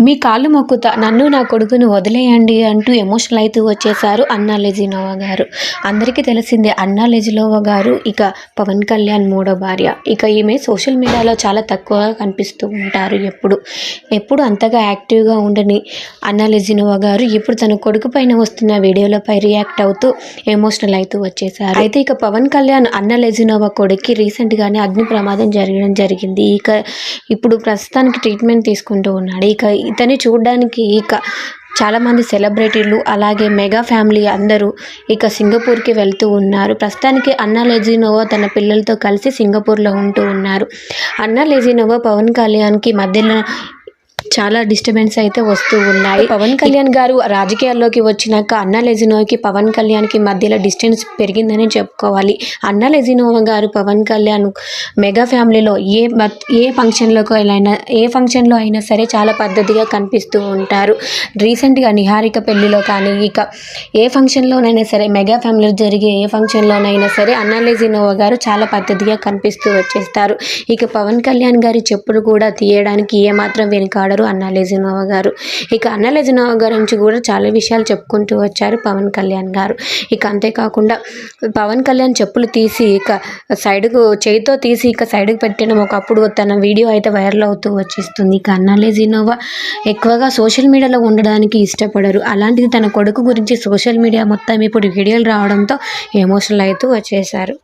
మీ కాళ్ళు మొక్కుతా నన్ను నా కొడుకుని వదిలేయండి అంటూ ఎమోషనల్ అవుతూ వచ్చేసారు అన్నా లెజినోవా గారు. అందరికీ తెలిసిందే అన్నా లెజినోవా గారు ఇక పవన్ కళ్యాణ్ మూడో భార్య. ఇక ఈమె సోషల్ మీడియాలో చాలా తక్కువగా కనిపిస్తూ ఉంటారు. ఎప్పుడు అంతగా యాక్టివ్గా ఉండని అన్నా లెజినోవా గారు ఇప్పుడు తన కొడుకు పైన వస్తున్న వీడియోలపై రియాక్ట్ అవుతూ ఎమోషనల్ అవుతూ వచ్చేసారు. అయితే ఇక పవన్ కళ్యాణ్ అన్నా లెజినోవా కొడుక్కి రీసెంట్గానే అగ్ని ప్రమాదం జరిగింది. ఇక ఇప్పుడు ప్రస్తుతానికి ట్రీట్మెంట్ తీసుకుంటూ ఉన్నాడు. ఇక ఇతన్ని చూడడానికి చాలామంది సెలబ్రిటీలు అలాగే మెగా ఫ్యామిలీ అందరూ ఇక సింగపూర్కి వెళ్తూ ఉన్నారు. ప్రస్తుతానికి అన్నా లెజినోవా తన పిల్లలతో కలిసి సింగపూర్లో ఉంటూ ఉన్నారు. అన్నా లెజినోవా పవన్ కళ్యాణ్కి మధ్యలో చాలా డిస్టర్బెన్స్ అయితే వస్తూ ఉన్నాయి. పవన్ కళ్యాణ్ గారు రాజకీయాల్లోకి వచ్చినాక అన్నా లెజినోవాకి పవన్ కళ్యాణ్కి మధ్యలో డిస్టెన్స్ పెరిగిందని చెప్పుకోవాలి. అన్నా లెజినోవా గారు పవన్ కళ్యాణ్ మెగా ఫ్యామిలీలో ఏ ఫంక్షన్లో అయినా సరే చాలా పద్ధతిగా కనిపిస్తూ ఉంటారు. రీసెంట్గా నిహారిక పెళ్లిలో కానీ ఇక ఏ ఫంక్షన్లోనైనా సరే మెగా ఫ్యామిలీలో జరిగే ఏ ఫంక్షన్లోనైనా సరే అన్నా లెజినోవా గారు చాలా పద్ధతిగా కనిపిస్తూ వచ్చేస్తారు. ఇక పవన్ కళ్యాణ్ గారి చెప్పులు కూడా తీయడానికి ఏమాత్రం వెనుకాడరు అన్నా లెజినోవా గారు. ఇక అన్నా లెజినోవా గారి నుంచి కూడా చాలా విషయాలు చెప్పుకుంటూ వచ్చారు పవన్ కళ్యాణ్ గారు. ఇక అంతేకాకుండా పవన్ కళ్యాణ్ చెప్పులు తీసి ఇక చేయితో తీసి ఇక సైడ్కి పెట్టడం ఒకప్పుడు తన వీడియో అయితే వైరల్ అవుతూ వచ్చేస్తుంది. ఇక అన్నా లెజినోవా ఎక్కువగా సోషల్ మీడియాలో ఉండడానికి ఇష్టపడరు. అలాంటిది తన కొడుకు గురించి సోషల్ మీడియా మొత్తం ఇప్పుడు వీడియోలు రావడంతో ఎమోషనల్ అవుతూ వచ్చేసారు.